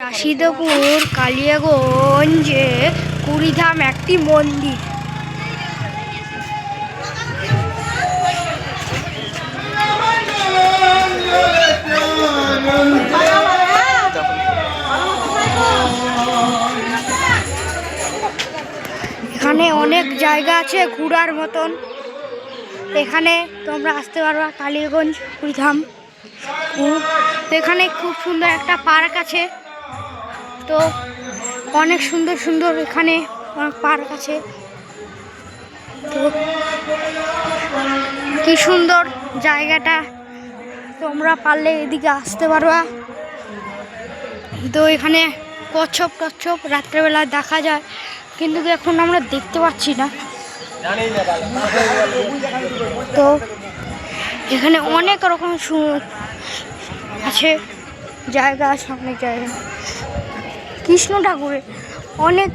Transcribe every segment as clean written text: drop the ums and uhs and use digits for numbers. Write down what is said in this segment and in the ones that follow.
কাশিদপুর কালিয়াগঞ্জে কুড়িধাম একটি মন্দির। এখানে অনেক জায়গা আছে ঘোরার মতন। এখানে তোমরা আসতে পারবা কালিয়াগঞ্জ কুড়িধাম। এখানে খুব সুন্দর একটা পার্ক আছে, তো অনেক সুন্দর সুন্দর এখানে পার্ক আছে। তো কি সুন্দর জায়গাটা, তোমরা পারলে এদিকে আসতে পারবা। তো এখানে কচ্ছপ টচ্ছপ রাত্রেবেলা দেখা যায়, কিন্তু এখন আমরা দেখতে পাচ্ছি না। তো এখানে অনেক রকম আছে, জায়গা আছে, অনেক জায়গা। কৃষ্ণ ঠাকুরের অনেক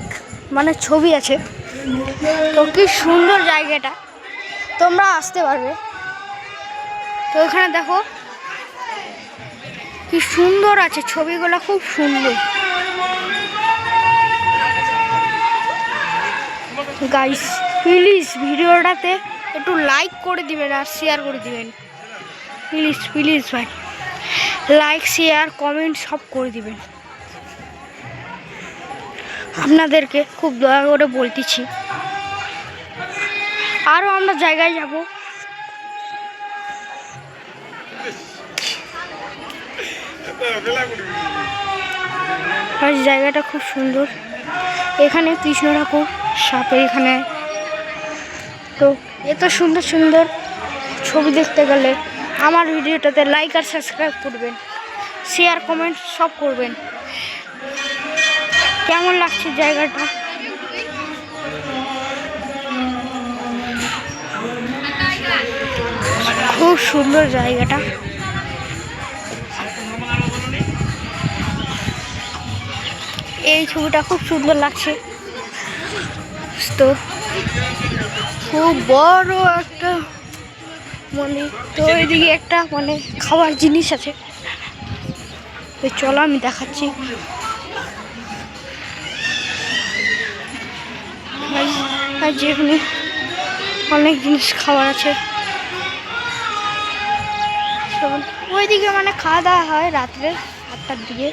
ছবি আছে। তো কি সুন্দর জায়গাটা, তোমরা আসতে পারবে। তো এখানে দেখো কি সুন্দর আছে, ছবিগুলো খুব সুন্দর। গাইস প্লিজ ভিডিওটাতে একটু লাইক করে দিবেন আর শেয়ার করে দিবেন, প্লিজ প্লিজ ভাই। লাইক শেয়ার কমেন্ট সব করে দিবেন, আপনাদেরকে খুব দয়া করে বলতেছি। আরও আমরা জায়গায় যাব। জায়গাটা খুব সুন্দর। এখানে কৃষ্ণ ঠাকুর সাপে এখানে। তো এত সুন্দর সুন্দর ছবি দেখতে গেলে আমার ভিডিওটাতে লাইক আর সাবস্ক্রাইব করবেন, শেয়ার কমেন্ট সব করবেন। কেমন লাগছে জায়গাটা? খুব সুন্দর জায়গাটা। এই ছবিটা খুব সুন্দর লাগছে। তো খুব বড় একটা মন্দির। তো এদিকে একটা খাওয়ার জিনিস আছে, তো চলো আমি দেখাচ্ছি। যেখানে অনেক জিনিস খাওয়ার আছে, ওইদিকে খাওয়া দাওয়া হয় রাত্রে 8টার দিকে।